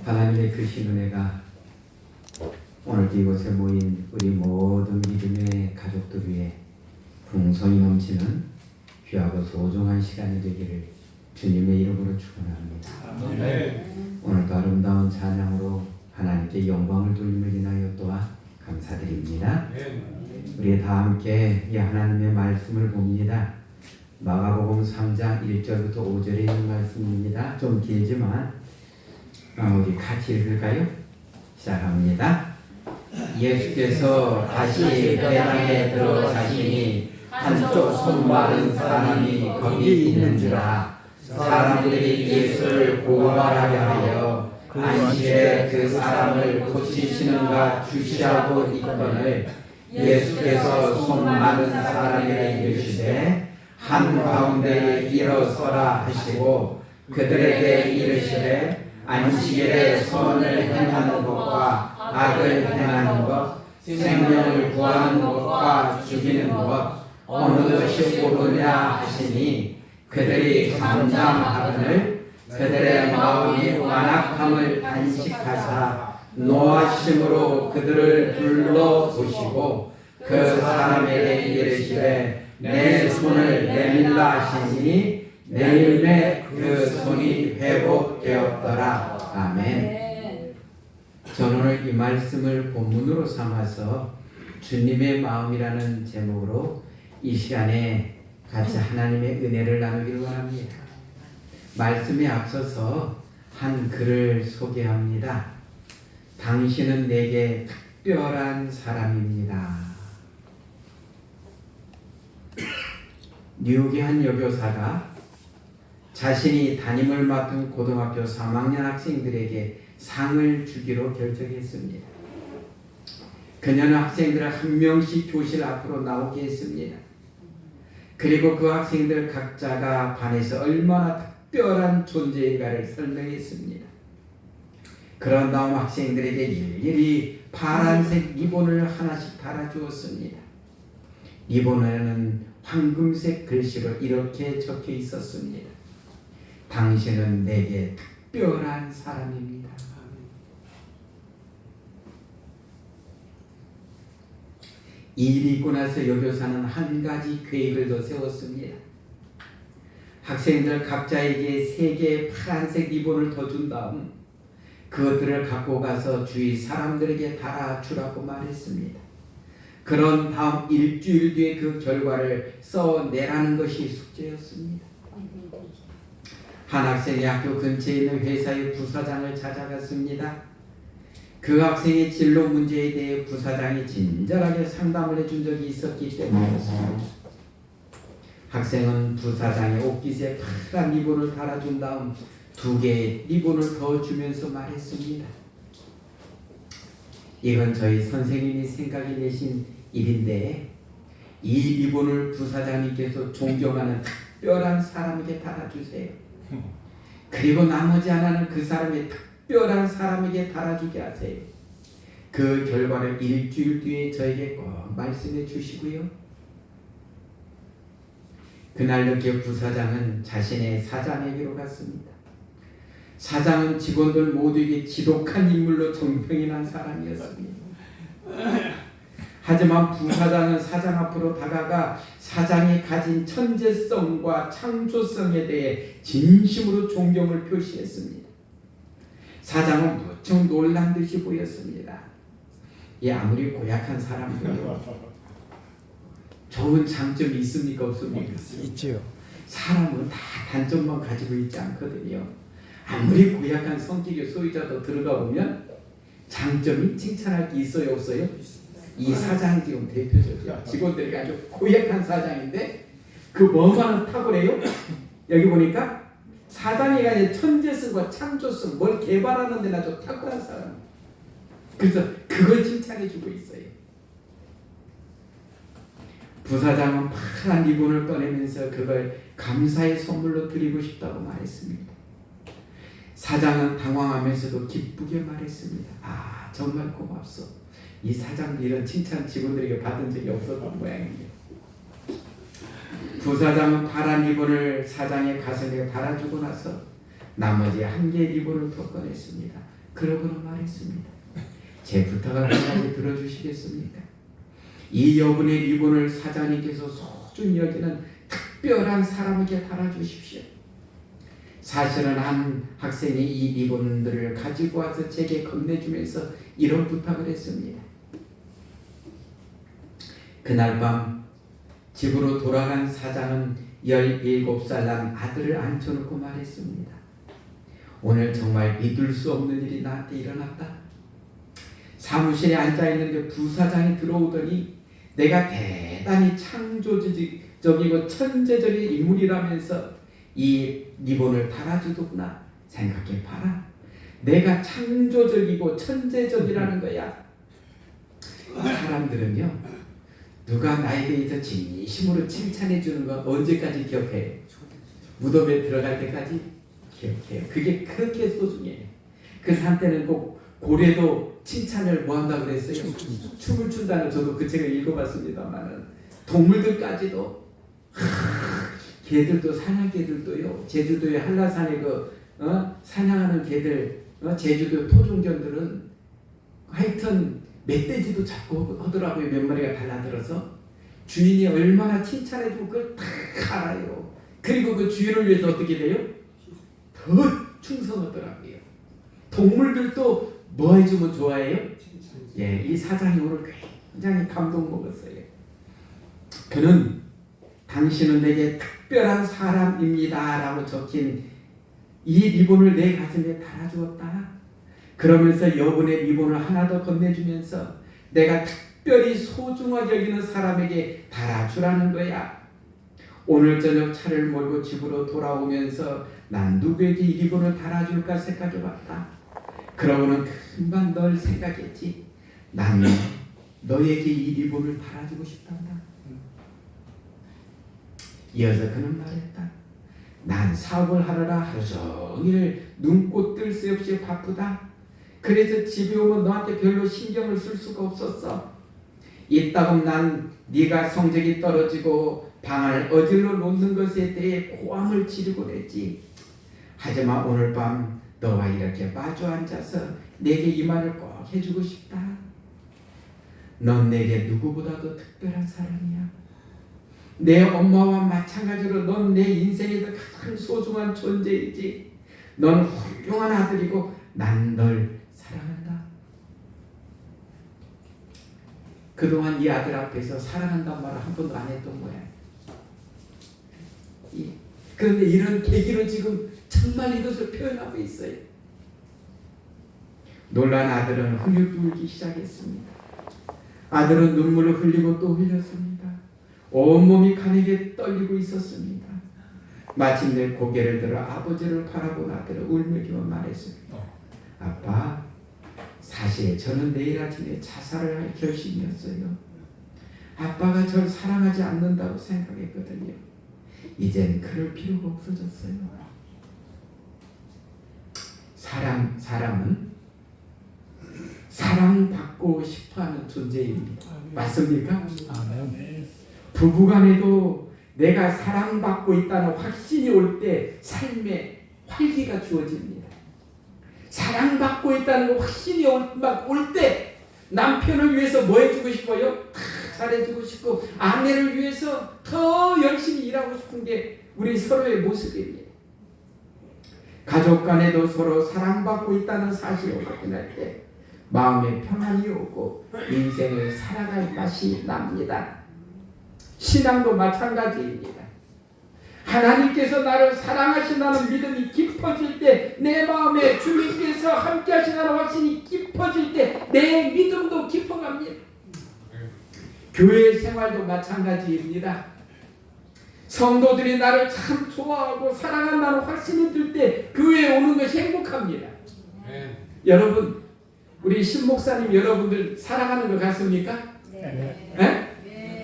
하나님의 크신 은혜가 오늘도 이곳에 모인 우리 모든 믿음의 가족들 위해 풍성히 넘치는 귀하고 소중한 시간이 되기를 주님의 이름으로 축원합니다. 아멘. 오늘도 아름다운 찬양으로 하나님께 영광을 돌림을 인하여 또한 감사드립니다. 우리 다 함께 이 하나님의 말씀을 봅니다. 마가복음 3장 1절부터 5절에 있는 말씀입니다. 좀 길지만 우리 같이 읽을까요? 시작합니다. 예수께서 다시 배당에 들어가시니 한쪽 손 마른 사람이 거기 있는지라. 사람들이 예수를 고발하려 하여 안식에 그 사람을 고치시는가 주시하고 있거늘 예수께서 손 마른 사람에게 이르시되 한가운데에 일어서라 하시고 그들에게 이르시되 안식일에 선을 행하는 것과 악을 행하는 것, 생명을 구하는 것과 죽이는 것 어느 것이 옳으냐 하시니 그들이 감담하거늘 그들의 마음이 완악함을 단식하사 노하심으로 그들을 불러보시고 그 사람에게 이르시되 내 손을 내밀라 하시니 내일매 그 손이 회복되었더라. 아멘. 저는 오늘 이 말씀을 본문으로 삼아서 주님의 마음이라는 제목으로 이 시간에 같이 하나님의 은혜를 나누기를 원합니다. 말씀에 앞서서 한 글을 소개합니다. 당신은 내게 특별한 사람입니다. 뉴욕의 한 여교사가 자신이 담임을 맡은 고등학교 3학년 학생들에게 상을 주기로 결정했습니다. 그녀는 학생들을 한 명씩 교실 앞으로 나오게 했습니다. 그리고 그 학생들 각자가 반에서 얼마나 특별한 존재인가를 설명했습니다. 그런 다음 학생들에게 일일이 파란색 리본을 하나씩 달아주었습니다. 리본에는 황금색 글씨로 이렇게 적혀 있었습니다. 당신은 내게 특별한 사람입니다. 이 일이 있고 나서 여교사는 한 가지 계획을 더 세웠습니다. 학생들 각자에게 3개의 파란색 리본을 더 준 다음 그것들을 갖고 가서 주위 사람들에게 달아주라고 말했습니다. 그런 다음 일주일 뒤에 그 결과를 써내라는 것이 숙제였습니다. 한 학생이 학교 근처에 있는 회사의 부사장을 찾아갔습니다. 그 학생의 진로 문제에 대해 부사장이 친절하게 상담을 해준 적이 있었기 때문이었습니다. 학생은 부사장의 옷깃에 파란 리본을 달아준 다음 2개의 리본을 더 주면서 말했습니다. 이건 저희 선생님이 생각해 내신 일인데 이 리본을 부사장님께서 존경하는 특별한 사람에게 달아주세요. 그리고 나머지 하나는 그 사람의 특별한 사람에게 달아주게 하세요. 그 결과를 일주일 뒤에 저에게 꼭 말씀해 주시고요. 그날 늦게 부사장은 자신의 사장에게로 갔습니다. 사장은 직원들 모두에게 지독한 인물로 정평이 난 사람이었습니다. 하지만 부사장은 사장 앞으로 다가가 사장이 가진 천재성과 창조성에 대해 진심으로 존경을 표시했습니다. 사장은 무척 놀란 듯이 보였습니다. 아무리 고약한 사람도요 좋은 장점이 있습니까 없습니까? 있지요. 사람은 다 단점만 가지고 있지 않거든요. 아무리 고약한 성격의 소유자도 들어가 보면 장점이 칭찬할 게 있어요 없어요? 이 사장 지금 대표적이에요. 직원들이 아주 고약한 사장인데 그 뭐가 탁월해요? 여기 보니까 사장이 가진 천재성과 창조성, 뭘 개발하는 데는 아주 탁월한 사람. 그래서 그걸 칭찬해주고 있어요. 부사장은 파란 리본을 꺼내면서 그걸 감사의 선물로 드리고 싶다고 말했습니다. 사장은 당황하면서도 기쁘게 말했습니다. 정말 고맙소. 이 사장도 이런 칭찬 직원들에게 받은 적이 없었던 모양이에요. 부사장은 파란 리본을 사장의 가슴에 달아주고 나서 나머지 1개의 리본을 더 꺼냈습니다. 그러고는 말했습니다. 제 부탁을 한 가지 들어주시겠습니까? 이 여분의 리본을 사장님께서 소중히 여기는 특별한 사람에게 달아주십시오. 사실은 한 학생이 이 리본들을 가지고 와서 제게 건네주면서 이런 부탁을 했습니다. 그날 밤 집으로 돌아간 사장은 17살 난 아들을 앉혀놓고 말했습니다. 오늘 정말 믿을 수 없는 일이 나한테 일어났다. 사무실에 앉아있는데 부사장이 들어오더니 내가 대단히 창조적이고 천재적인 인물이라면서 이 리본을 달아주더구나. 생각해봐라. 내가 창조적이고 천재적이라는 거야. 사람들은요, 누가 나에 대해서 진심으로 칭찬해 주는 건 언제까지 기억해요? 무덤에 들어갈 때까지 기억해요. 그게 그렇게 소중해요. 그 한때는 꼭 고래도 칭찬을 뭐 한다고 그랬어요? 춤을 춘다는, 저도 그 책을 읽어봤습니다만은 동물들까지도, 개들도, 사냥개들도요, 제주도의 한라산에 사냥하는 개들, 제주도 토종견들은 하여튼 멧돼지도 잡고 하더라고요. 몇 마리가 달라들어서 주인이 얼마나 칭찬해주고 그걸 다 알아요. 그리고 그 주인을 위해서 어떻게 돼요? 더 충성하더라고요. 동물들도 뭐 해주면 좋아해요? 예, 이 사장이 오늘 굉장히 감동 먹었어요. 그는 당신은 내게 특별한 사람입니다 라고 적힌 이 리본을 내 가슴에 달아주었다. 그러면서 여분의 리본을 하나 더 건네주면서 내가 특별히 소중하게 여기는 사람에게 달아주라는 거야. 오늘 저녁 차를 몰고 집으로 돌아오면서 난 누구에게 이 리본을 달아줄까 생각해봤다. 그러고는 금방 널 생각했지. 나는 너에게 이 리본을 달아주고 싶단다. 이어서 그는 말했다. 난 사업을 하느라 하루 종일 눈꽃 뜰 새 없이 바쁘다. 그래서 집에 오면 너한테 별로 신경을 쓸 수가 없었어. 이따금 난 네가 성적이 떨어지고 방을 어질러 놓는 것에 대해 고함을 지르곤 했지. 하지만 오늘 밤 너와 이렇게 마주 앉아서 내게 이 말을 꼭 해주고 싶다. 넌 내게 누구보다도 특별한 사람이야. 내 엄마와 마찬가지로 넌 내 인생에서 가장 소중한 존재이지. 넌 훌륭한 아들이고 난 널 사랑한다. 그동안 이 아들 앞에서 사랑한다는 말을 한 번도 안 했던 거야. 그런데 이런 계기로 지금 정말 이것을 표현하고 있어요. 놀란 아들은 흥을 울기 시작했습니다. 아들은 눈물을 흘리고 또 흘렸습니다. 온몸이 가늘게 떨리고 있었습니다. 마침내 고개를 들어 아버지를 바라본 아들은 울며 말했습니다. 아빠, 사실 저는 내일 아침에 자살을 할 결심이었어요. 아빠가 절 사랑하지 않는다고 생각했거든요. 이젠 그럴 필요가 없어졌어요. 사람은 사랑받고 싶어하는 존재입니다. 맞습니까? 부부간에도 내가 사랑받고 있다는 확신이 올 때 삶에 활기가 주어집니다. 사랑받고 있다는 확신이 올 때 남편을 위해서 뭐 해주고 싶어요? 다 잘해주고 싶고 아내를 위해서 더 열심히 일하고 싶은 게 우리 서로의 모습입니다. 가족 간에도 서로 사랑받고 있다는 사실을 확인할 때 마음에 평안이 오고 인생을 살아갈 맛이 납니다. 신앙도 마찬가지입니다. 하나님께서 나를 사랑하신다는 믿음이 깊어질 때, 내 마음에 주님께서 함께 하신다는 확신이 깊어질 때 내 믿음도 깊어갑니다. 교회 생활도 마찬가지입니다. 성도들이 나를 참 좋아하고 사랑한다는 확신이 들 때 교회에 오는 것이 행복합니다. 여러분, 우리 신목사님 여러분들 사랑하는 것 같습니까? 네.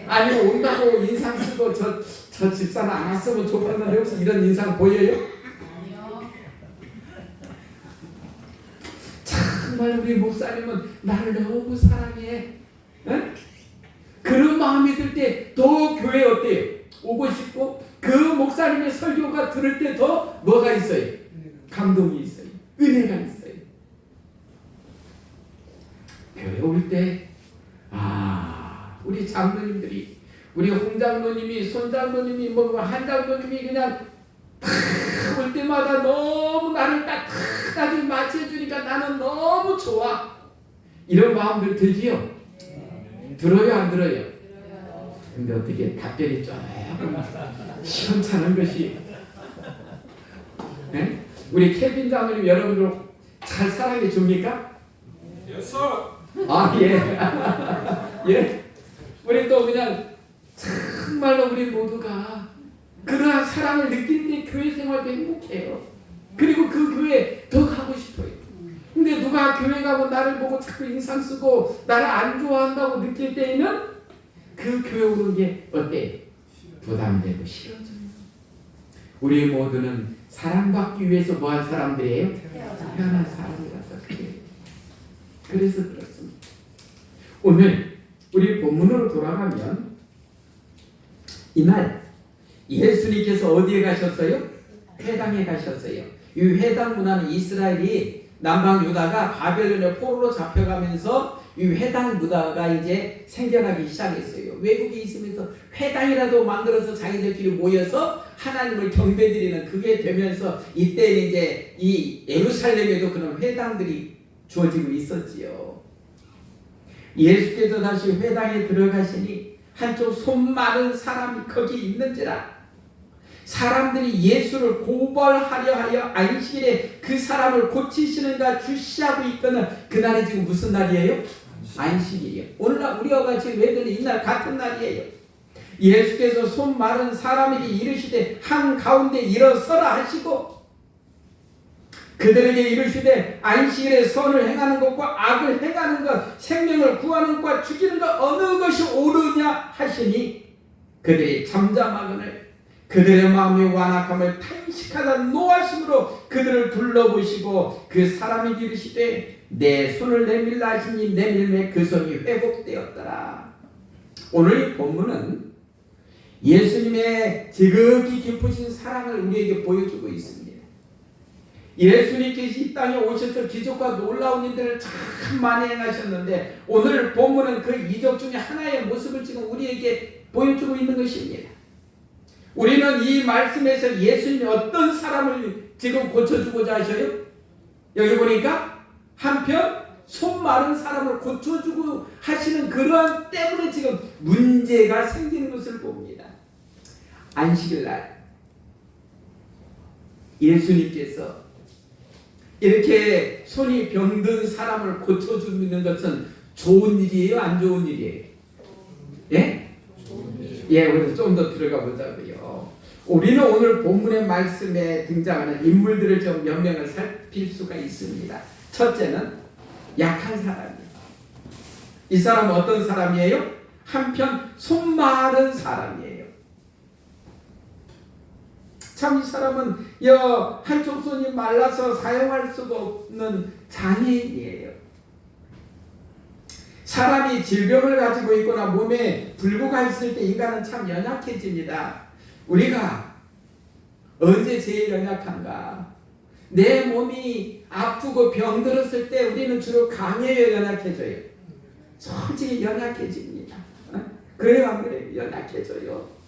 아니면 온다고 인상 쓰고 저 집사는 안 왔으면 좋겠는데 혹시 이런 인상 보여요? 아니요. 정말 우리 목사님은 나를 너무 사랑해. 네? 그런 마음이 들 때 더 교회 어때요? 오고 싶고 그 목사님의 설교가 들을 때 더 뭐가 있어요? 감동이 있어요. 은혜가 있어요. 때 우리 장로님들이, 우리 홍 장로님이, 손 장로님이, 한 장로님이 그냥 올 때마다 너무 나를 따뜻하게 맞이해주니까 나는 너무 좋아. 이런 마음들 들지요? 들어요, 안 들어요? 근데 어떻게 답변이 조금 시원찮은 것이, 네? 우리 케빈 장로님 여러분들 잘 사랑해 줍니까? 예. 예. 우리 또 그냥 정말로 우리 모두가 그러한 사랑을 느끼는 게 교회 생활도 행복해요. 그리고 그 교회 더 가고 싶어요. 근데 누가 교회 가고 나를 보고 자꾸 인상 쓰고 나를 안 좋아한다고 느낄 때에는 그 교회 오는 게 어때? 부담되고 싫어져요. 우리 모두는 사랑받기 위해서 뭐한 사람들이에요? 태어난 사람이라서 그래요. 그래서 그렇습니다. 오늘 우리 본문으로 돌아가면 이날 예수님께서 어디에 가셨어요? 회당에 가셨어요. 이 회당 문화는 이스라엘이 남방 유다가 바벨론의 포로로 잡혀가면서 이 회당 문화가 이제 생겨나기 시작했어요. 외국에 있으면서 회당이라도 만들어서 자기들끼리 모여서 하나님을 경배드리는 그게 되면서 이때는 이제 이 예루살렘에도 그런 회당들이 주어지고 있었지요. 예수께서 다시 회당에 들어가시니 한쪽 손 마른 사람이 거기 있는지라. 사람들이 예수를 고발하려 하여 안식일에 그 사람을 고치시는가 주시하고 있거든. 그날이 지금 무슨 날이에요? 안식일이에요. 오늘날 우리와 같이 외들이 이날 같은 날이에요. 예수께서 손 마른 사람에게 이르시되 한가운데 일어서라 하시고 그들에게 이르시되 안식일에 선을 행하는 것과 악을 행하는 것, 생명을 구하는 것과 죽이는 것 어느 것이 옳으냐 하시니 그들이 잠잠하거늘 그들의 마음이 완악함을 탄식하다 노하심으로 그들을 둘러보시고 그 사람이 이르시되 내 손을 내밀라 하시니 내밀매 그 손이 회복되었더라. 오늘 이 본문은 예수님의 지극히 깊으신 사랑을 우리에게 보여주고 있습니다. 예수님께서 이 땅에 오셔서 기적과 놀라운 일들을 참 많이 행하셨는데 오늘 본문은 그 이적 중에 하나의 모습을 지금 우리에게 보여주고 있는 것입니다. 우리는 이 말씀에서 예수님이 어떤 사람을 지금 고쳐주고자 하셔요? 여기 보니까 한편 손 마른 사람을 고쳐주고 하시는 그러한 때문에 지금 문제가 생기는 것을 봅니다. 안식일날 예수님께서 이렇게 손이 병든 사람을 고쳐주는 것은 좋은 일이에요? 안 좋은 일이에요? 예? 예, 우리 좀 더 들어가 보자고요. 우리는 오늘 본문의 말씀에 등장하는 인물들을 좀 몇 명을 살필 수가 있습니다. 첫째는 약한 사람이에요. 이 사람은 어떤 사람이에요? 한편 손 마른 사람이에요. 참 이 사람은 한쪽 손이 말라서 사용할 수가 없는 장애인이에요. 사람이 질병을 가지고 있거나 몸에 불구가 있을 때 인간은 참 연약해집니다. 우리가 언제 제일 연약한가? 내 몸이 아프고 병들었을 때 우리는 주로 강해요, 연약해져요? 솔직히 연약해집니다. 그래요, 안 그래요? 연약해져요.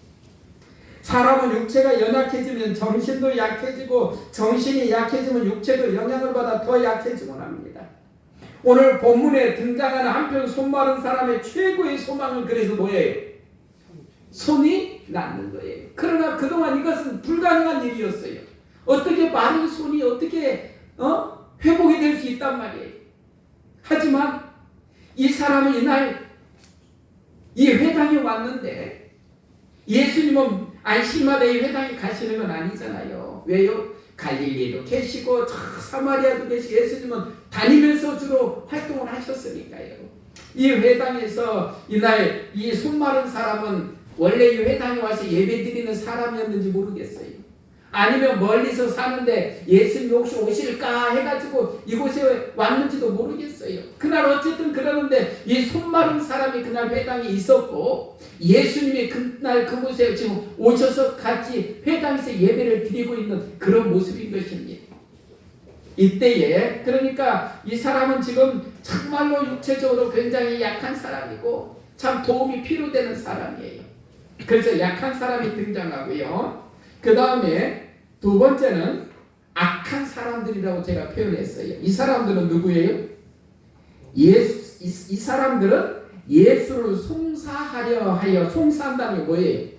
사람은 육체가 연약해지면 정신도 약해지고 정신이 약해지면 육체도 영향을 받아 더 약해지곤 합니다. 오늘 본문에 등장하는 한편 손 마른 사람의 최고의 소망은 그래서 뭐예요? 손이 낫는 거예요. 그러나 그동안 이것은 불가능한 일이었어요. 어떻게 마른 손이 어떻게 회복이 될 수 있단 말이에요. 하지만 이 사람은 이날 이 회당에 왔는데 예수님은 안식일마다 이 회당에 가시는 건 아니잖아요. 왜요? 갈릴리에도 계시고 사마리아도 계시고 예수님은 다니면서 주로 활동을 하셨으니까요. 이 회당에서 이날 이 손 마른 사람은 원래 이 회당에 와서 예배드리는 사람이었는지 모르겠어요. 아니면 멀리서 사는데 예수님이 혹시 오실까 해가지고 이곳에 왔는지도 모르겠어요. 그날 어쨌든 그러는데 이 손 마른 사람이 그날 회당에 있었고 예수님이 그날 그곳에 지금 오셔서 같이 회당에서 예배를 드리고 있는 그런 모습인 것입니다. 이때에 그러니까 이 사람은 지금 정말로 육체적으로 굉장히 약한 사람이고 참 도움이 필요되는 사람이에요. 그래서 약한 사람이 등장하고요. 그 다음에 두 번째는 악한 사람들이라고 제가 표현했어요. 이 사람들은 누구예요? 이 사람들은 예수를 송사하려 하여, 송사한다는 게 뭐예요?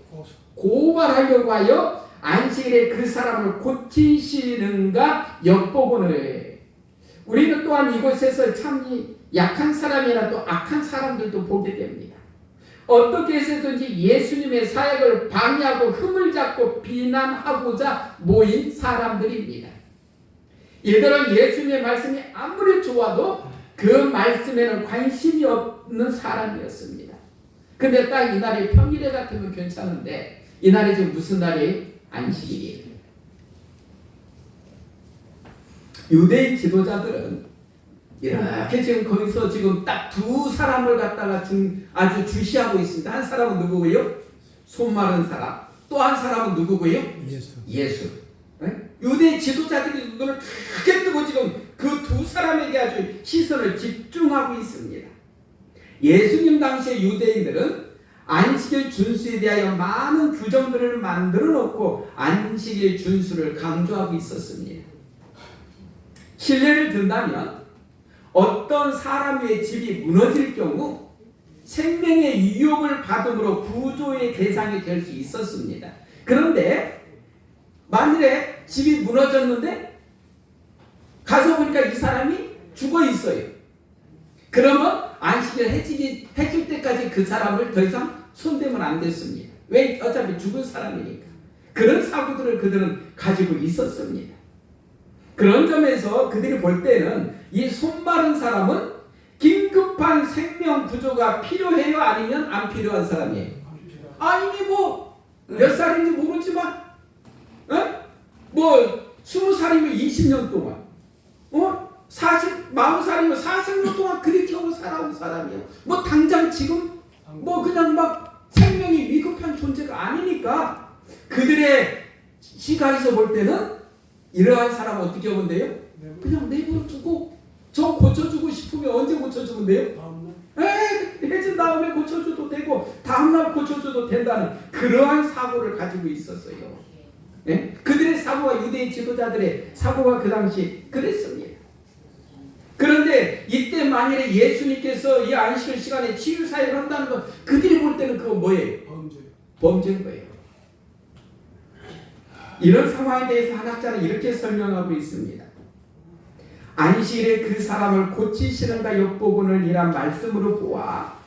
고발하려고 하여 안식일에 그 사람을 고치시는가 엿보고는 해요. 우리는 또한 이곳에서 참 약한 사람이나 또 악한 사람들도 보게 됩니다. 어떻게 해서든지 예수님의 사역을 방해하고 흠을 잡고 비난하고자 모인 사람들입니다. 이들은 예수님의 말씀이 아무리 좋아도 그 말씀에는 관심이 없는 사람이었습니다. 근데 딱 이날이 평일에 같으면 괜찮은데 이날이 지금 무슨 날이에요? 안식일이에요. 유대인 지도자들은 이렇게 지금 거기서 지금 딱 두 사람을 갖다가 아주 주시하고 있습니다. 한 사람은 누구고요? 손 마른 사람. 또 한 사람은 누구고요? 예수. 네? 유대 지도자들이 눈을 크게 뜨고 지금 그 두 사람에게 아주 시선을 집중하고 있습니다. 예수님 당시의 유대인들은 안식일 준수에 대하여 많은 규정들을 만들어 놓고 안식일 준수를 강조하고 있었습니다. 실례를 든다면 어떤 사람의 집이 무너질 경우 생명의 유혹을 받음으로 구조의 대상이 될 수 있었습니다. 그런데 만일에 집이 무너졌는데 가서 보니까 이 사람이 죽어 있어요. 그러면 안식일 해질 때까지 그 사람을 더 이상 손대면 안 됐습니다. 왜? 어차피 죽은 사람이니까. 그런 사고들을 그들은 가지고 있었습니다. 그런 점에서 그들이 볼 때는 이 손 마른 사람은 긴급한 생명 구조가 필요해요? 아니면 안 필요한 사람이에요? 아니 뭐 몇 살인지 모르지만 뭐 20살이면 20년 동안 40살이면 40년 동안 그렇게 하고 살아온 사람이에요. 뭐 당장 지금 뭐 그냥 막 생명이 위급한 존재가 아니니까 그들의 시각에서 볼 때는 이러한 사람 어떻게 하면 돼요? 그냥 내버려 두고 저 고쳐주고 싶으면 언제 고쳐주면 돼요? 해진 다음에 고쳐줘도 되고 다음날 고쳐줘도 된다는 그러한 사고를 가지고 있었어요. 네? 그들의 사고가 유대인 지도자들의 사고가 그 당시 그랬습니다. 그런데 이때 만일에 예수님께서 이 안식일 시간에 치유 사역을 한다는 건 그들이 볼 때는 그거 뭐예요? 범죄인 거예요. 이런 상황에 대해서 한학자는 이렇게 설명하고 있습니다. 안식일에 그 사람을 고치시는가 엿보고는 이란 말씀으로 보아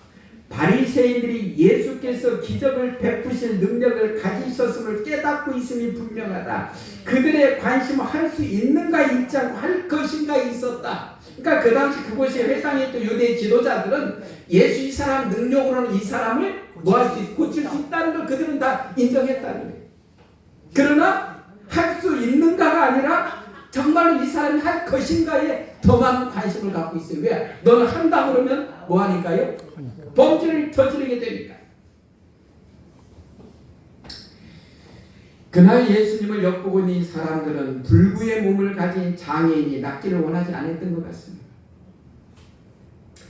바리새인들이 예수께서 기적을 베푸실 능력을 가지셨음을 깨닫고 있음이 분명하다. 그들의 관심을 할 수 있는가 있지 않고 할 것인가 있었다. 그러니까 그 당시 그곳에 회당했던 유대 지도자들은 예수 이 사람 능력으로는 이 사람을 뭐 할 수 있고 고칠 수 있다는 걸 그들은 다 인정했다는 거예요. 그러나 할 수 있는가가 아니라 정말로 이 사람이 할 것인가에 더 많은 관심을 갖고 있어요. 왜? 너는 한다 그러면 뭐 하니까요? 범죄를 저지르게 되니까. 그날 예수님을 엿보고 있는 이 사람들은 불구의 몸을 가진 장애인이 낫기를 원하지 않았던 것 같습니다.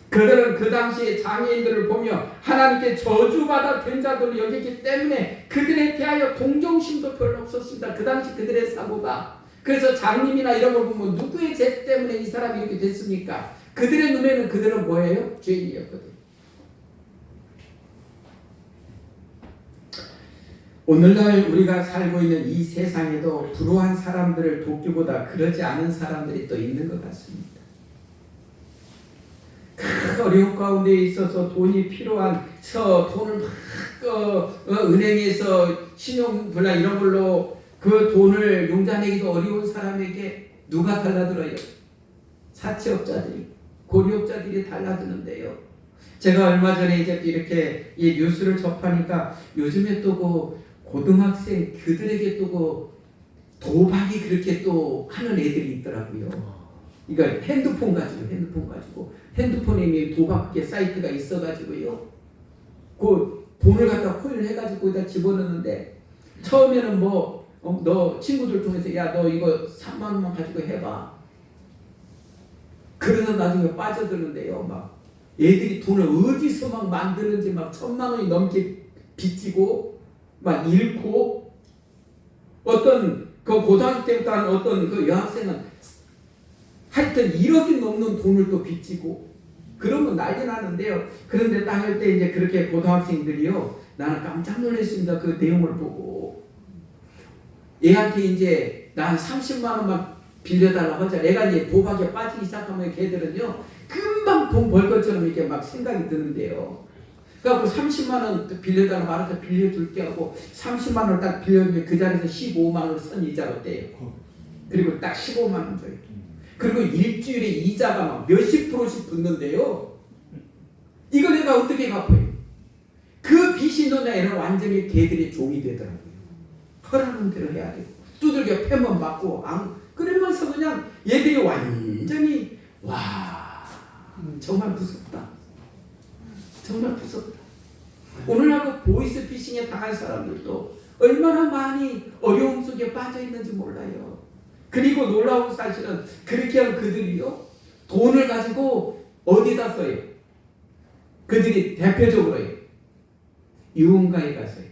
그들은 그 당시에 장애인들을 보며 하나님께 저주받아 된 자들로 여기기 때문에 그들에 대하여 동정심도 별로 없었습니다. 그 당시 그들의 사고가. 그래서 장님이나 이런 걸 보면 누구의 죄 때문에 이 사람이 이렇게 됐습니까? 그들의 눈에는 그들은 뭐예요? 죄인이었거든요. 오늘날 우리가 살고 있는 이 세상에도 불우한 사람들을 돕기보다 그러지 않은 사람들이 또 있는 것 같습니다. 큰 어려움 가운데 있어서 돈이 필요한 돈을 막 은행에서 신용불량 이런 걸로 그 돈을 용자내기도 어려운 사람에게 누가 달라들어요? 사채업자들이, 고리업자들이 달라드는데요. 제가 얼마 전에 이제 이렇게 이 뉴스를 접하니까 요즘에 또 그 고등학생 그들에게 또 그 도박이 그렇게 또 하는 애들이 있더라고요. 그러니까 핸드폰 가지고 핸드폰에 도박 사이트가 있어가지고요. 그 돈을 갖다 코인을 해가지고 거기다 집어넣는데 처음에는 뭐 너 친구들 통해서 야 너 이거 3만 원만 가지고 해봐. 그래서 나중에 빠져드는데요. 막 애들이 돈을 어디서 막 만드는지 막 1,000만 원이 넘게 빚지고 막 잃고, 어떤 그 고등학교 때부터 한 어떤 그 여학생은 하여튼 1억이 넘는 돈을 또 빚지고, 그러면 난리 나는데요. 그런데 딱 할 때 이제 그렇게 고등학생들이요, 나는 깜짝 놀랐습니다. 그 내용을 보고. 얘한테 이제 난 30만 원만 빌려달라고 하자. 애가 이제 도박에 빠지기 시작하면 걔들은요, 금방 돈 벌 것처럼 이렇게 막 생각이 드는데요. 그래갖고 30만 원 빌려달라고 말해서 빌려줄게 하고 30만 원을 딱 빌려주면 그 자리에서 15만 원을 선이자로 떼요. 그리고 딱 15만 원 줘요. 그리고 일주일에 이자가 막 몇십 프로씩 붙는데요. 이걸 내가 어떻게 갚아요? 그 빚이 있는 애는 완전히 걔들이 종이 되더라고요. 허락하는 대로 해야 돼요. 두들겨 패면 맞고, 그러면서 그냥 얘들이 완전히, 와, 정말 무섭다. 정말 무섭다. 오늘날 그 보이스피싱에 당한 사람들도 얼마나 많이 어려움 속에 빠져 있는지 몰라요. 그리고 놀라운 사실은 그렇게 하면 그들이요, 돈을 가지고 어디다 써요? 그들이 대표적으로요, 유흥가에 가서요.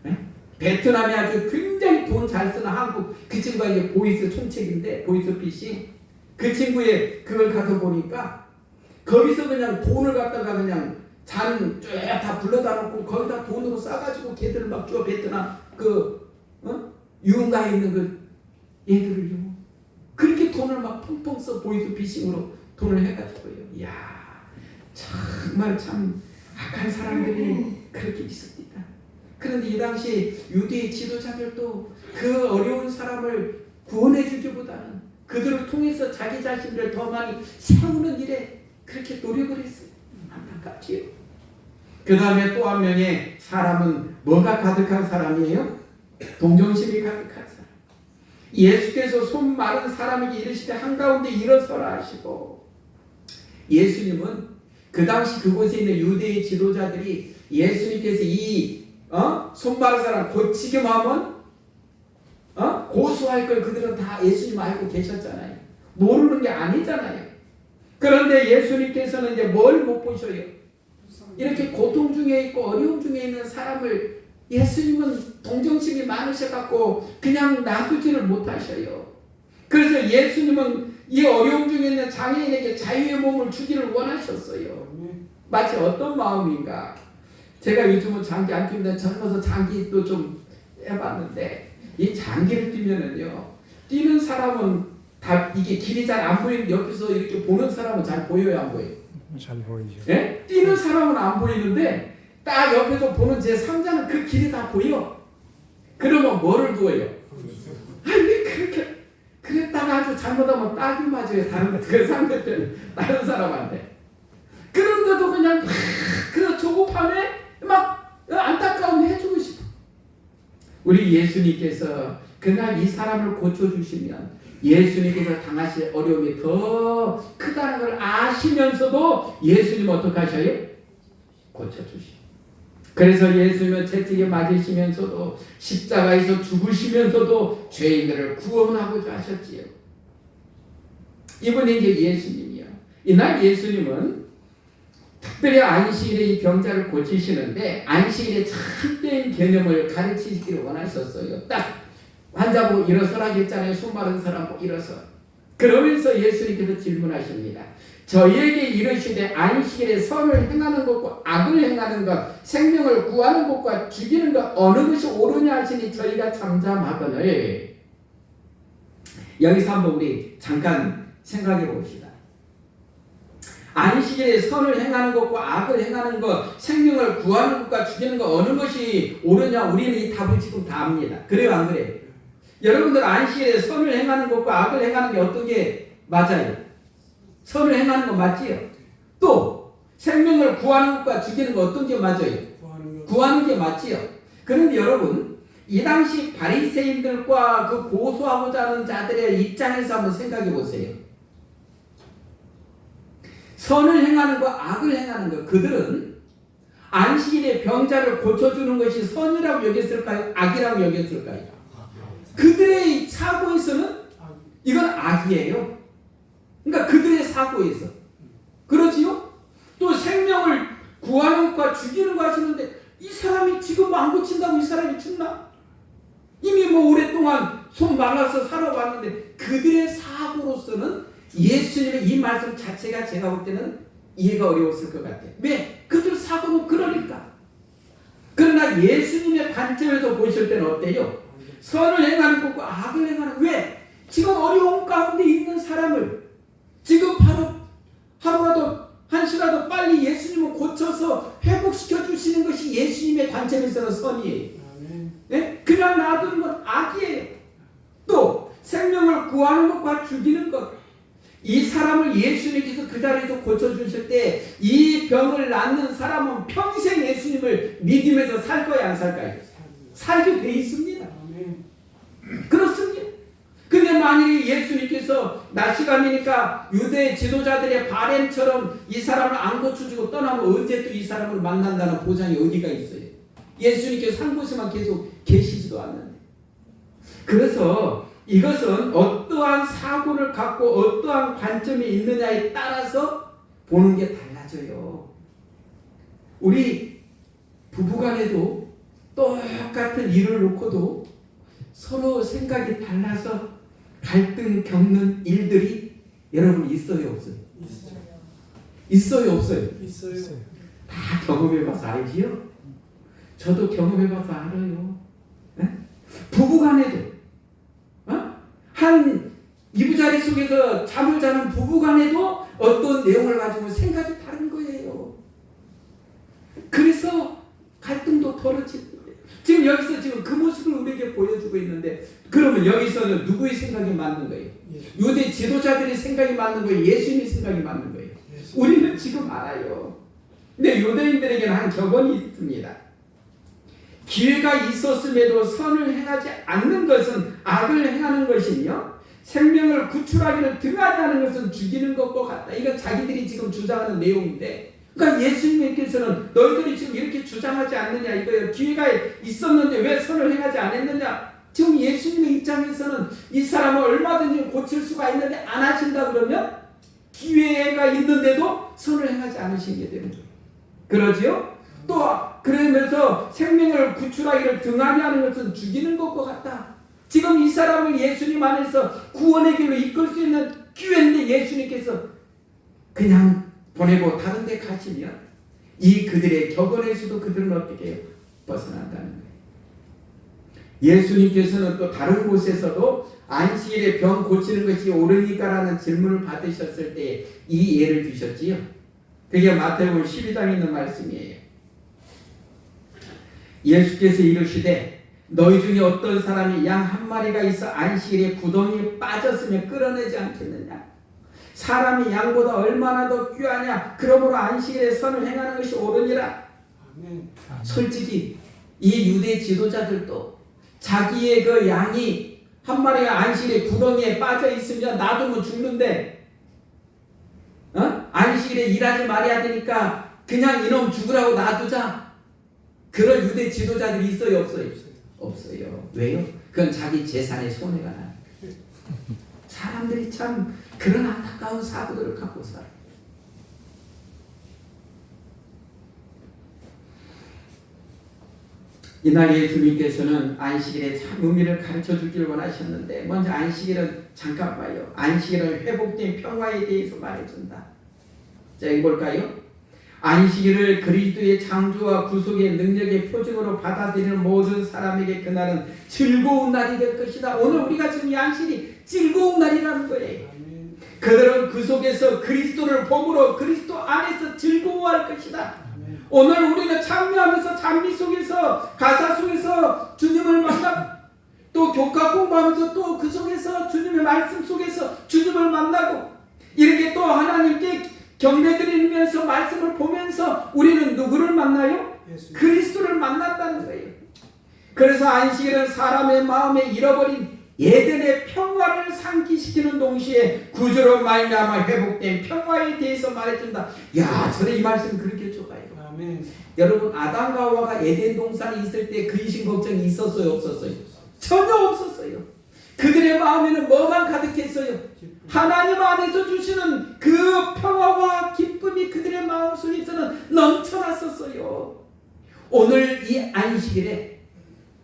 네? 베트남이 아주 굉장히 돈 잘 쓰는 한국, 그 친구가 이제 보이스 총책인데, 보이스피싱. 그 친구의 그걸 가서 보니까 거기서 그냥 돈을 갖다가 그냥 잔 쫙 불러다 놓고 거기다 돈으로 싸가지고 걔들을 막 줘. 베트남 유흥가에 있는 그 얘들을요, 그렇게 돈을 막 펑펑 써. 보이스피싱으로 돈을 해가지고요. 이야, 정말 참 악한 사람들이 그렇게 있습니다. 그런데 이 당시 유대의 지도자들도 그 어려운 사람을 구원해 주기보다는 그들을 통해서 자기 자신을 더 많이 세우는 일에 그렇게 노력을 했어요. 안타깝지요. 그 다음에 또 한 명의 사람은 뭐가 가득한 사람이에요? 동정심이 가득한 사람. 예수께서 손 마른 사람에게 이르시되 한가운데 일어서라 하시고, 예수님은 그 당시 그곳에 있는 유대의 지도자들이 예수님께서 이 손 마른 사람 고치기만 하면 고소할 걸 그들은 다 예수님 알고 계셨잖아요. 모르는 게 아니잖아요. 그런데 예수님께서는 이제 뭘 못 보셔요? 이렇게 고통 중에 있고 어려움 중에 있는 사람을 예수님은 동정심이 많으셔갖고 그냥 놔두지를 못하셔요. 그래서 예수님은 이 어려움 중에 있는 장애인에게 자유의 몸을 주기를 원하셨어요. 마치 어떤 마음인가? 제가 요즘은 장기 안 뛰는데 젊어서 장기도 좀 해봤는데, 이 장기를 뛰면은요, 뛰는 사람은 다 이게 길이 잘 안 보이는, 옆에서 이렇게 보는 사람은 잘 보여요, 안 보여요? 잘 보이죠. 예? 뛰는 사람은 안 보이는데 딱 옆에서 보는 제 3자는 그 길이 다 보여. 그러면 뭐를 두어요? 왜 그렇게 그랬다가 아주 잘못하면 딱이 맞아요. 다른 그 상대편 다른 사람한테. 그런데도 그냥 그 조급함에 막 안타까움을 해주고 싶어. 우리 예수님께서 그날 이 사람을 고쳐주시면 예수님께서 당하실 어려움이 더 크다는 걸 아시면서도 예수님 어떻게 하셔요? 고쳐주시오. 그래서 예수님은 채찍에 맞으시면서도 십자가에서 죽으시면서도 죄인들을 구원하고자 하셨지요. 이분이 이제 예수님이요. 이날 예수님은 특별히 안식일에 이 병자를 고치시는데 안식일의 참된 개념을 가르치시기를 원하셨어요. 딱 환자 보고 일어서라 했잖아요. 손 마른 사람 보고 일어서. 그러면서 예수님께서 질문하십니다. 저희에게 이르시되 안식일에 선을 행하는 것과 악을 행하는 것, 생명을 구하는 것과 죽이는 것 어느 것이 옳으냐 하시니 저희가 잠잠하거늘. 여기서 한번 우리 잠깐 생각해 봅시다. 안식일에 선을 행하는 것과 악을 행하는 것, 생명을 구하는 것과 죽이는 것 어느 것이 옳으냐, 우리는 이 답을 지금 다 압니다. 그래요, 안 그래요? 여러분들 안식일에 선을 행하는 것과 악을 행하는 게 어떤 게 맞아요? 선을 행하는 거 맞지요? 또 생명을 구하는 것과 죽이는 거 어떤 게 맞아요? 구하는 게 맞지요? 그런데 여러분, 이 당시 바리새인들과 그 고소하고자 하는 자들의 입장에서 한번 생각해 보세요. 선을 행하는 것, 악을 행하는 것, 그들은 안식일에 병자를 고쳐주는 것이 선이라고 여겼을까요? 악이라고 여겼을까요? 그들의 사고에서는 이건 악이에요. 그러니까 그들의 사고에서. 그러지요? 또 생명을 구하는 것과 죽이는 거 하시는데 이 사람이 지금 안 고친다고 이 사람이 죽나? 이미 뭐 오랫동안 손 말라서 살아왔는데 그들의 사고로서는 예수님의 이 말씀 자체가 제가 볼 때는 이해가 어려웠을 것 같아요. 왜? 그들 사고는 그러니까. 그러나 예수님의 관점에서 보실 때는 어때요? 선을 행하는 것과 악을 행하는, 왜? 지금 어려운 가운데 있는 사람을 지금 바로 하루라도 한시라도 빨리 예수님을 고쳐서 회복시켜 주시는 것이 예수님의 관점에서는 선이에요. 네? 그냥 놔두는 건 악이에요. 또 생명을 구하는 것과 죽이는 것, 이 사람을 예수님께서 그 자리에서 고쳐주실 때 이 병을 낫는 사람은 평생 예수님을 믿으면서 살 거야 안 살까요? 살게 돼 있습니다. 그렇습니다. 근데 만약에 예수님께서 낮 시간이니까 유대 지도자들의 바램처럼 이 사람을 안 고쳐주고 떠나면 언제 또 이 사람을 만난다는 보장이 어디가 있어요? 예수님께서 한 곳에만 계속 계시지도 않는데. 그래서 이것은 어떠한 사고를 갖고 어떠한 관점이 있느냐에 따라서 보는 게 달라져요. 우리 부부간에도 똑같은 일을 놓고도 서로 생각이 달라서 갈등 겪는 일들이 여러분 있어요 없어요? 있어요 없어요? 있어요. 다 경험해봐서 알지요? 저도 경험해봐서 알아요. 네? 부부간에도 한 이부자리 속에서 잠을 자는 부부간에도 어떤 내용을 가지고 생각이 다른 거예요. 그래서 갈등도 벌어지는 거예요. 지금 여기서 지금 그 모습을 우리에게 보여주고 있는데, 그러면 여기서는 누구의 생각이 맞는 거예요? 유대 지도자들의 생각이 맞는 거예요? 예수님의 생각이 맞는 거예요? 우리는 지금 알아요. 근데 유대인들에게는 한 격언이 있습니다. 기회가 있었음에도 선을 행하지 않는 것은 악을 행하는 것이며 생명을 구출하기를 등하지 않은 것은 죽이는 것과 같다. 이건 자기들이 지금 주장하는 내용인데, 그러니까 예수님께서는 너희들이 지금 이렇게 주장하지 않느냐 이거예요. 기회가 있었는데 왜 선을 행하지 않았느냐. 지금 예수님의 입장에서는 이 사람을 얼마든지 고칠 수가 있는데 안 하신다 그러면 기회가 있는데도 선을 행하지 않으시게 되는 거예요. 그러지요? 또 그러면서 생명을 구출하기를 등하게 하는 것은 죽이는 것과 같다. 지금 이 사람을 예수님 안에서 구원의 길로 이끌 수 있는 기회인데 예수님께서 그냥 보내고 다른 데 가시면 이 그들의 격언에서도 그들은 어떻게 해요? 벗어난다는 거예요. 예수님께서는 또 다른 곳에서도 안식일에 병 고치는 것이 옳으니까라는 질문을 받으셨을 때 이 예를 드셨지요. 그게 마태복음 12장에 있는 말씀이에요. 예수께서 이르시되 너희 중에 어떤 사람이 양 한 마리가 있어 안식일에 구덩이에 빠졌으면 끌어내지 않겠느냐. 사람이 양보다 얼마나 더 귀하냐. 그러므로 안식일에 선을 행하는 것이 옳으니라. 아멘. 솔직히 이 유대 지도자들도 자기의 그 양이 한 마리가 안식일에 구덩이에 빠져 있으면 놔두면 죽는데 안식일에 일하지 말아야 되니까 그냥 이놈 죽으라고 놔두자. 그런 유대 지도자들이 있어요 없어요? 없어요. 왜요? 그건 자기 재산에 손해가 나요. 사람들이 참 그런 안타까운 사고들을 갖고 살아요. 이날 예수님께서는 안식일의 참 의미를 가르쳐 주기를 원하셨는데, 먼저 안식일은 잠깐 봐요. 안식일은 회복된 평화에 대해서 말해준다. 자, 여기 볼까요? 안식일을 그리스도의 창조와 구속의 능력의 표징으로 받아들이는 모든 사람에게 그날은 즐거운 날이 될 것이다. 오늘 우리가 지금 이 안식일이 즐거운 날이라는 거예요. 아멘. 그들은 그 속에서 그리스도를 봄으로 그리스도 안에서 즐거워할 것이다. 아멘. 오늘 우리는 찬미하면서 찬미 속에서 가사 속에서 주님을 만나고 또 교과 공부하면서 또 그 속에서 주님의 말씀 속에서 주님을 만나고 이렇게 또 하나님께 경배드리면서 말씀을 보면서 우리는 누구를 만나요? 예수. 그리스도를 만난다는 거예요. 그래서 안식일은 사람의 마음에 잃어버린 예전의 평화를 상기시키는 동시에 구주로 말미암아 회복된 평화에 대해서 말해준다. 야, 저는 이 말씀 그렇게 좋아요. 아멘. 여러분, 아담과 하와가 에덴 동산에 있을 때 근심 걱정이 있었어요 없었어요? 전혀 없었어요. 그들의 마음에는 뭐만 가득했어요? 하나님 안에서 주시는 그 오늘 이 안식일에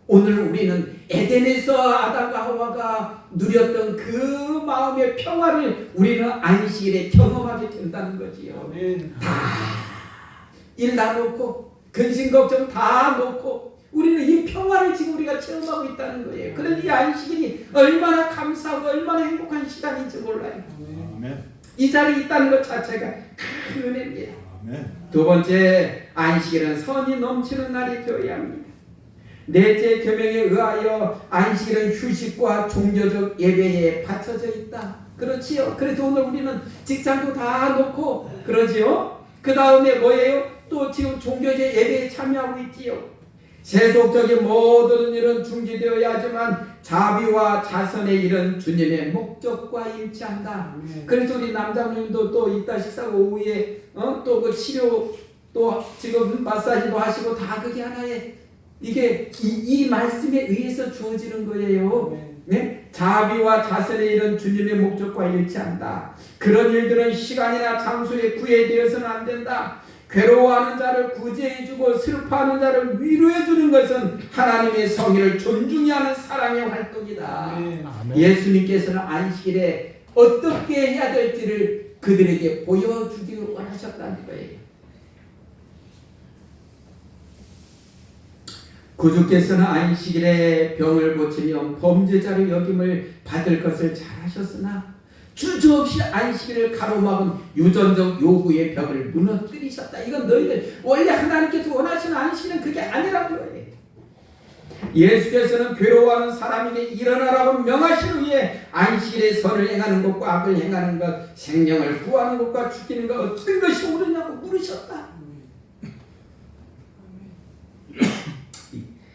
오늘 우리는 에덴에서 아담과 하와가 누렸던 그 마음의 평화를 우리는 안식일에 경험하게 된다는 거지요. 일 다 놓고 근심 걱정 다 놓고 우리는 이 평화를 지금 우리가 체험하고 있다는 거예요. 그런데 이 안식일이 얼마나 감사하고 얼마나 행복한 시간인지 몰라요. 이 자리에 있다는 것 자체가 큰 은혜입니다. 두 번째, 안식일은 선이 넘치는 날이 되어야 합니다. 넷째 계명에 의하여 안식일은 휴식과 종교적 예배에 바쳐져 있다. 그렇지요. 그래서 오늘 우리는 직장도 다 놓고 그러지요. 그 다음에 뭐예요? 또 지금 종교적 예배에 참여하고 있지요. 세속적인 모든 일은 중지되어야 하지만 자비와 자선의 일은 주님의 목적과 일치한다. 그래서 우리 남자님도 또 이따 식사고 오후에 또 그 치료 또 지금 마사지도 하시고 다 그게 하나의 이게 이 말씀에 의해서 주어지는 거예요. 네? 자비와 자선의 일은 주님의 목적과 일치한다. 그런 일들은 시간이나 장소에 구애되어서는 안 된다. 괴로워하는 자를 구제해주고 슬퍼하는 자를 위로해주는 것은 하나님의 성의를 존중히 하는 사랑의 활동이다. 예수님께서는 안식일에 어떻게 해야 될지를 그들에게 보여주기를 원하셨다는 거예요. 구주께서는 안식일에 병을 고치며 범죄자를 여김을 받을 것을 잘하셨으나 주저없이 안식일을 가로막은 유전적 요구의 벽을 무너뜨리셨다. 이건 너희들 원래 하나님께서 원하시는 안식일은 그게 아니라는 거예요. 예수께서는 괴로워하는 사람에게 일어나라고 명하신 후에 안식일에 선을 행하는 것과 악을 행하는 것, 생명을 구하는 것과 죽이는 것 어떤 것이 옳으냐고 물으셨다.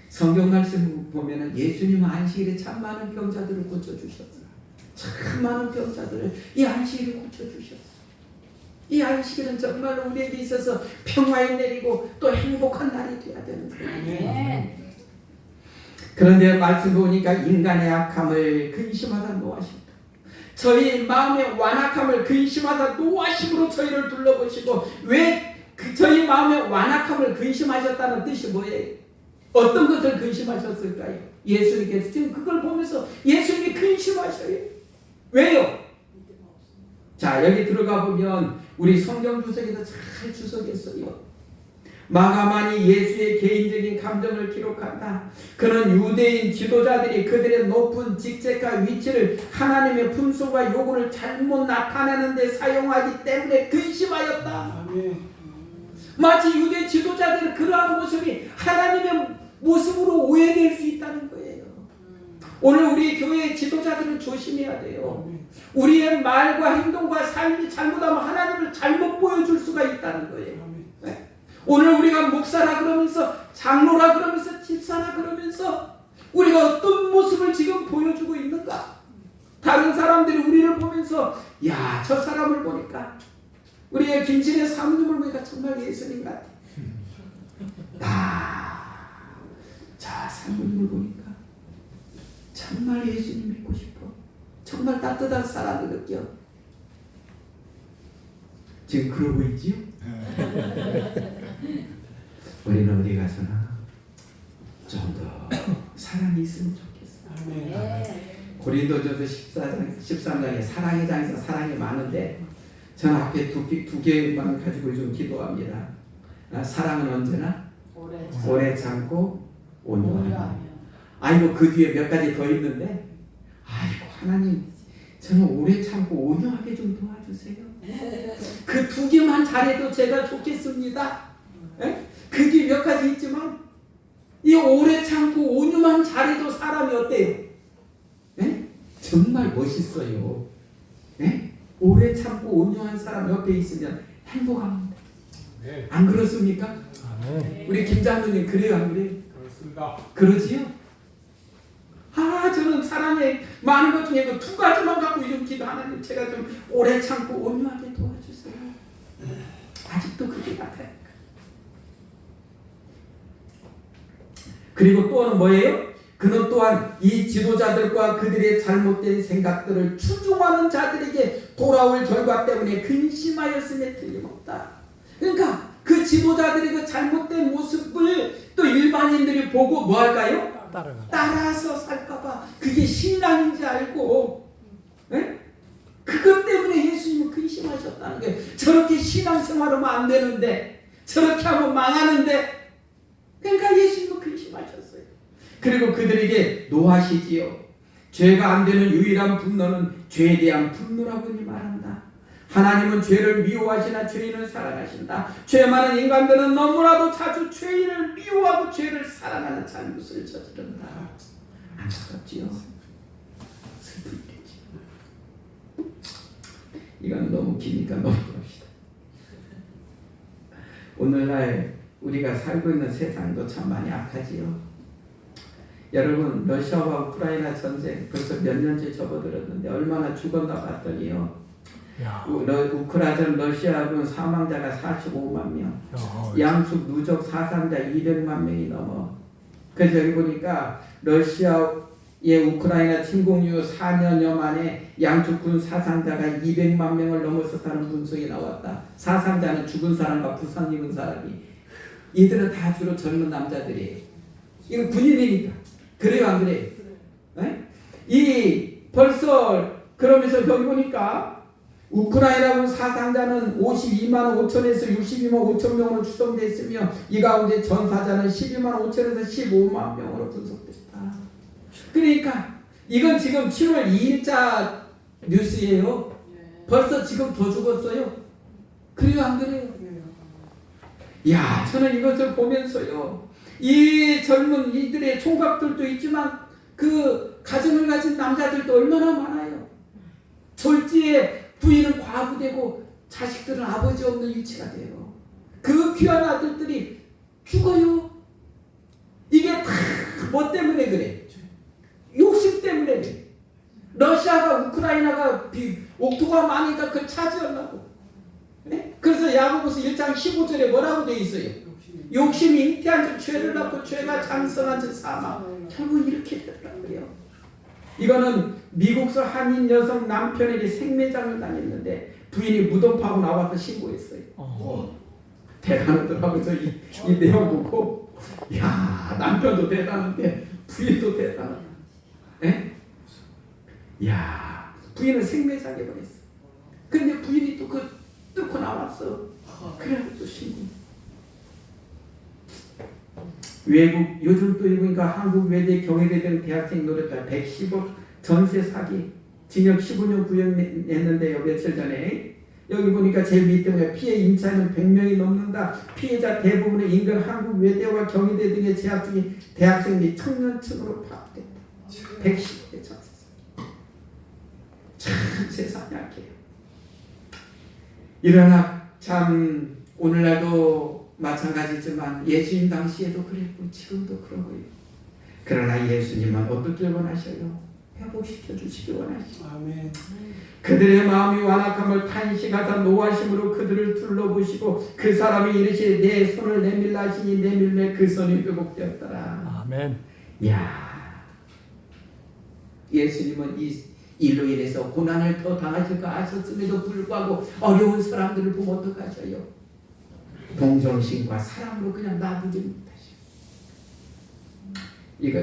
성경 말씀 보면은 예수님은 안식일에 참 많은 병자들을 고쳐주셨어요. 참 많은 병자들을 이 안식일에 고쳐주셨어요. 이 안식일은 정말 우리에게 있어서 평화에 내리고 또 행복한 날이 돼야 되는 거예요. 그런데 말씀 보니까 인간의 악함을 근심하다 노하신다. 저희 마음의 완악함을 근심하다 노하심으로 저희를 둘러보시고 왜 저희 마음의 완악함을 근심하셨다는 뜻이 뭐예요? 어떤 것을 근심하셨을까요? 예수님께서 지금 그걸 보면서 예수님이 근심하셔요. 왜요? 자, 여기 들어가 보면 우리 성경 주석에서 잘 주석했어요. 마가만이 예수의 개인적인 감정을 기록한다. 그는 유대인 지도자들이 그들의 높은 직책과 위치를 하나님의 품성과 요구를 잘못 나타내는 데 사용하기 때문에 근심하였다. 마치 유대 지도자들의 그러한 모습이 하나님의 모습으로 오해될 수 있다는 거예요. 오늘 우리 교회의 지도자들은 조심해야 돼요. 우리의 말과 행동과 삶이 잘못하면 하나님을 잘못 보여줄 수가 있다는 거예요. 네? 오늘 우리가 목사라 그러면서 장로라 그러면서 집사라 그러면서 우리가 어떤 모습을 지금 보여주고 있는가? 다른 사람들이 우리를 보면서 야, 저 사람을 보니까 우리의 김진의 사모님을 보니까 정말 예수님 같아. 자, 사모님을 보니까 정말 예수님 믿고 싶어. 정말 따뜻한 사랑을 느껴. 지금 그러고 있지요? 우리는 어디 가서나 좀 더 사랑이 있으면 좋겠어. 고린도전서 13장에 사랑의 장에서 사랑이 많은데 저는 앞에 두 개만 가지고 좀 기도합니다. 사랑은 언제나 오래 참고 온유하다. 아이고 그 뒤에 몇 가지 더 있는데 아이고 하나님 저는 오래 참고 온유하게 좀 도와주세요. 그 두 개만 잘해도 제가 좋겠습니다. 그 뒤에 몇 가지 있지만 이 오래 참고 온유만 잘해도 사람이 어때요? 정말 멋있어요. 오래 참고 온유한 사람 옆에 있으면 행복합니다. 안 그렇습니까? 우리 김장로님 그래요 안 그래요? 그렇습니다. 그러지요? 저는 사람의 많은 것 중에 그 두 가지만 갖고 좀 기도 하나님 제가 좀 오래 참고 온유하게 도와주세요. 아직도 그게 같아요. 그리고 또는 뭐예요? 그는 또한 이 지도자들과 그들의 잘못된 생각들을 추종하는 자들에게 돌아올 결과 때문에 근심하였음에 틀림없다. 그러니까 그 지도자들의 그 잘못된 모습을 일반인들이 보고 뭐 할까요? 따라가. 따라서 살까봐 그게 신앙인지 알고, 예? 그것 때문에 예수님은 근심하셨다는 거예요. 저렇게 신앙생활하면 안 되는데, 저렇게 하면 망하는데, 그러니까 예수님은 근심하셨어요. 그리고 그들에게 노하시지요. 죄가 안 되는 유일한 분노는 죄에 대한 분노라고 말한다. 하나님은 죄를 미워하시나 죄인을 사랑하신다. 죄 많은 인간들은 너무나도 자주 죄인을 미워하고 죄를 사랑하는 잘못을 저지른다. 안타깝지요. 슬프겠지. 이건 너무 기니까 넘어갑시다. 오늘날 우리가 살고 있는 세상도 참 많이 악하지요. 여러분, 러시아와 우크라이나 전쟁 벌써 몇 년째 접어들었는데 얼마나 죽었나 봤더니요. 우크라이나 러시아군 사망자가 45만 명, 양측 누적 사상자 200만 명이 넘어. 그래서 여기 보니까 러시아의 우크라이나 침공 이후 4년여 만에 양측 군 사상자가 200만 명을 넘어섰다는 분석이 나왔다. 사상자는 죽은 사람과 부상 입은 사람이. 이들은 다 주로 젊은 남자들이에요. 이거 군인이니까. 그래요, 안 그래요? 네? 이 벌써 그러면서 여기 보니까 우크라이나군 사상자는 52만 5천에서 62만 5천 명으로 추정됐으며 이 가운데 전사자는 12만 5천에서 15만 명으로 분석됐다. 그러니까 이건 지금 7월 2일자 뉴스예요. 벌써 지금 더 죽었어요. 그래요, 안 그래요? 야, 저는 이것을 보면서요, 이 젊은 이들의 총각들도 있지만 그 가정을 가진 남자들도 얼마나 많아요. 졸지에 부인은 과부되고 자식들은 아버지 없는 위치가 돼요. 그 귀한 아들들이 죽어요. 이게 다 뭐 때문에 그래? 욕심 때문에 그래. 러시아가 우크라이나가 옥토가 많으니까 그걸 차지하려고. 네? 그래서 야고보서 1장 15절에 뭐라고 되어 있어요? 욕심이 잉태한 즉 죄를 낳고 죄가 장성한 즉 사망. 결국 이렇게 되더라고요. 이거는 미국서 한인 여성 남편에게 생매장을 당했는데 부인이 무덤 파고 나와서 신고했어요. 대단하더라고요. 이 내용 보고, 야, 남편도 대단한데 부인도 대단하다. 예? 야, 부인을 생매장해 버렸어. 근데 부인이 또 그 뚫고 나왔어. 그래서 또 신고. 외국 요즘 또 보니까 한국 외대 경희대 등 대학생 노렸다 110억 전세 사기 징역 15년 구형했는데요. 며칠 전에 여기 보니까 제일 밑에 피해 임차인은 100명이 넘는다. 피해자 대부분의 인근 한국 외대와 경희대 등에 재학 중인 대학생 및 청년층으로 파악됐다. 110억의 전세 사기. 참 세상이 악해요. 일어나 참 오늘날도 마찬가지지만 예수님 당시에도 그랬고 지금도 그러고요. 그러나 예수님은 어떻게 원하셔요? 회복시켜 주시기 원하시죠. 아멘. 그들의 마음이 완악함을 탄식하다 노하심으로 그들을 둘러보시고 그 사람이 이르시되 내 손을 내밀라 하시니 내밀매 그 손이 회복되었더라. 아멘. 야, 예수님은 이 일로 인해서 고난을 더 당하실까 아셨음에도 불구하고 어려운 사람들을 보면 어떡하셔요? 동정심과 사랑으로 그냥 놔두지 못하시고. 이거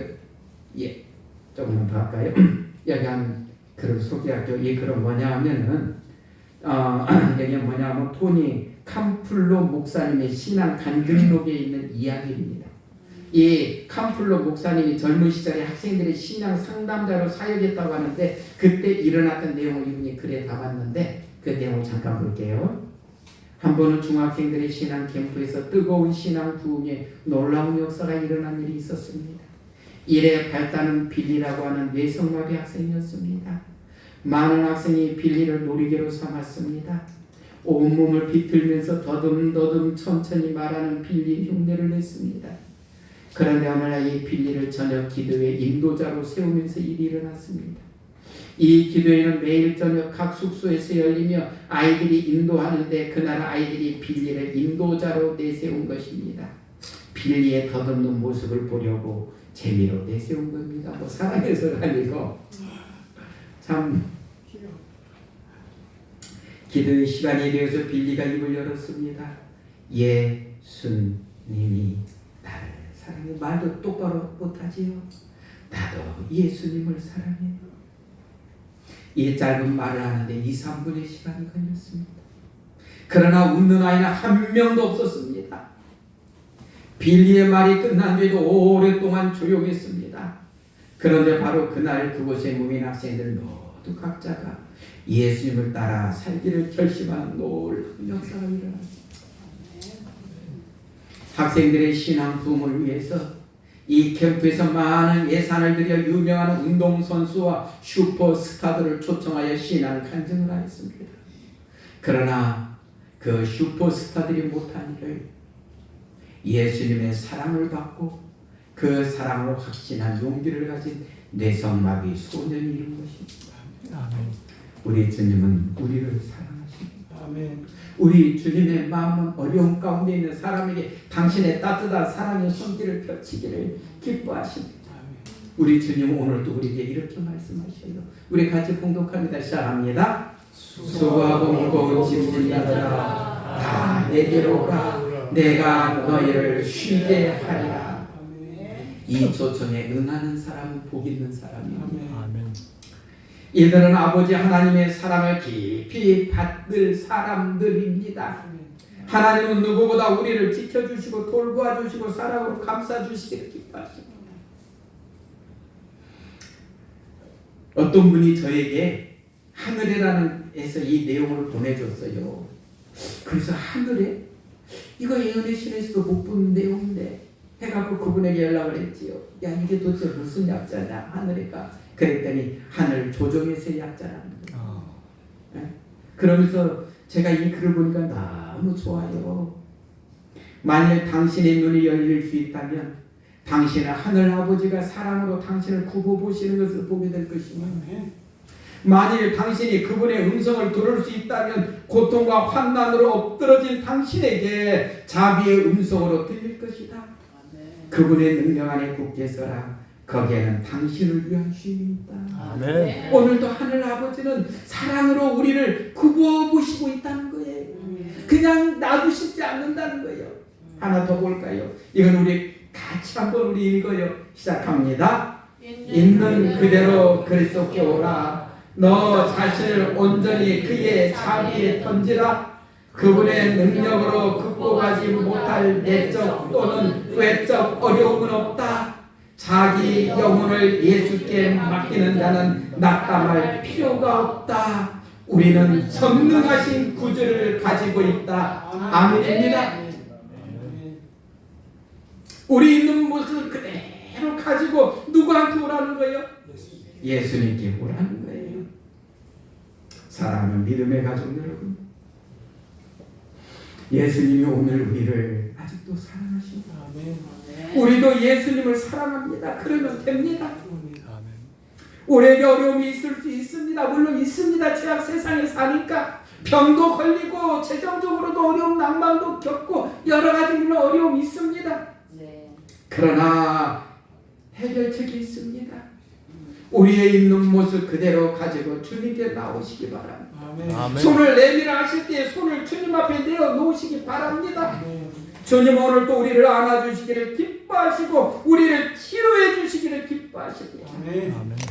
조금만 더 할까요? 여기 한 글을 소개할게요. 이 글은 뭐냐 하면은 여기 뭐냐 하면 토니 캄플로 목사님의 신앙 간증록에 있는 이야기입니다. 이 캄플로 목사님이 젊은 시절에 학생들의 신앙 상담자로 사역했다고 하는데 그때 일어났던 내용을 이분이 글에 담았는데 그 내용을 잠깐 볼게요. 한 번은 중학생들의 신앙 캠프에서 뜨거운 신앙 부흥에 놀라운 역사가 일어난 일이 있었습니다. 이래 발단은 빌리라고 하는 뇌성마비 학생이었습니다. 많은 학생이 빌리를 놀이개로 삼았습니다. 온몸을 비틀면서 더듬더듬 천천히 말하는 빌리 흉내를 냈습니다. 그런데 어느 날 이 빌리를 저녁 기도회 인도자로 세우면서 일이 일어났습니다. 이 기도회는 매일 저녁 각 숙소에서 열리며 아이들이 인도하는데 그날 아이들이 빌리를 인도자로 내세운 것입니다. 빌리의 더듬는 모습을 보려고 재미로 내세운 겁니다. 뭐 사랑해서가 아니고 참. 기도의 시간이 되어서 빌리가 입을 열었습니다. 예수님이 나를 사랑해. 말도 똑바로 못하지요. 나도 예수님을 사랑해요. 이 짧은 말을 하는데 2, 3분의 시간이 걸렸습니다. 그러나 웃는 아이는 한 명도 없었습니다. 빌리의 말이 끝난 뒤에도 오랫동안 조용했습니다. 그런데 바로 그날 그곳에 모인 학생들 모두 각자가 예수님을 따라 살기를 결심하는 놀라운 역사가 일어났습니다. 학생들의 신앙 부흥을 위해서 이 캠프에서 많은 예산을 들여 유명한 운동선수와 슈퍼스타들을 초청하여 신앙 간증을 하였습니다. 그러나 그 슈퍼스타들이 못한 일을 예수님의 사랑을 받고 그 사랑으로 확신한 용기를 가진 뇌성마비 소년이 이룬 것입니다. 아멘. 우리 주님은 우리를 사랑하십니다. 아멘. 우리 주님의 마음은 어려움 가운데 있는 사람에게 당신의 따뜻한 사랑의 손길을 펼치기를 기뻐하십니다. 우리 주님은 오늘도 우리에게 이렇게 말씀하셔요. 우리 같이 봉독합니다. 시작합니다. 수고하고 무거운 짐진 자들아 다 내게로 오라. 내가 너희를 쉬게 하리라. 이 초청에 응하는 사람은 복 있는 사람입니다. 아멘. 이들은 아버지 하나님의 사랑을 깊이 받을 사람들입니다. 하나님은 누구보다 우리를 지켜주시고 돌보아주시고 사랑으로 감싸주시기를 기뻐하십니다. 어떤 분이 저에게 하늘에라는 에서 이 내용을 보내줬어요. 그래서 하늘에? 이거 예언의 신에서도 못 본 내용인데 해갖고 그분에게 연락을 했지요. 야, 이게 도대체 무슨 약자냐 하늘에가. 그랬더니 하늘 조정에서의 약자랍니다. 네? 그러면서 제가 이 글을 보니까 너무 좋아요. 만일 당신의 눈이 열릴 수 있다면 당신은 하늘 아버지가 사랑으로 당신을 굽어보시는 것을 보게 될 것입니다. 만일 당신이 그분의 음성을 들을 수 있다면 고통과 환난으로 엎드러진 당신에게 자비의 음성으로 들릴 것이다. 그분의 능력 안에 굳게 서라. 거기에는 당신을 위한 쉼이 있다. 아멘. 오늘도 하늘 아버지는 사랑으로 우리를 굽어보시고 있다는 거예요. 그냥 놔두시지 않는다는 거예요. 하나 더 볼까요? 이건 우리 같이 한번 우리 읽어요. 시작합니다. 있는 그대로 그리스도께 오라. 너 자신을 온전히 그의 자비에 던지라. 그분의 능력으로 극복하지 못할 내적 또는 외적 어려움은 없다. 자기 영혼을 예수께 맡기는 자는 낙담할 필요가 없다. 우리는 전능하신 구주를 가지고 있다. 아멘입니다. 우리 있는 모습을 그대로 가지고 누구한테 오라는 거예요? 예수님께 오라는 거예요. 사랑하는 믿음의 가족 여러분, 예수님이 오늘 우리를 아직도 사랑하십니다. 우리도 예수님을 사랑합니다. 그러면 됩니다. 우리에게 어려움이 있을 수 있습니다. 물론 있습니다. 죄악 세상에 사니까 병도 걸리고 재정적으로도 어려움, 낭만도 겪고 여러 가지 물론 어려움이 있습니다. 그러나 해결책이 있습니다. 우리의 있는 모습 그대로 가지고 주님께 나오시기 바랍니다. 아멘. 손을 내밀어 하실 때 손을 주님 앞에 내어놓으시기 바랍니다. 주님 오늘 또 우리를 안아주시기를 기뻐하시고 우리를 치료해 주시기를 기뻐하십니다.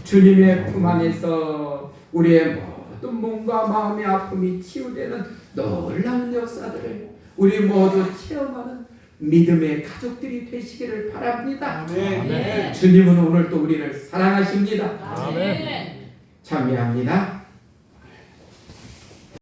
주님의 품 안에서 우리의 모든 몸과 마음의 아픔이 치유되는 놀라운 역사들을 우리 모두 체험하는 믿음의 가족들이 되시기를 바랍니다. 아멘. 주님은 오늘 또 우리를 사랑하십니다. 아멘. 참여합니다.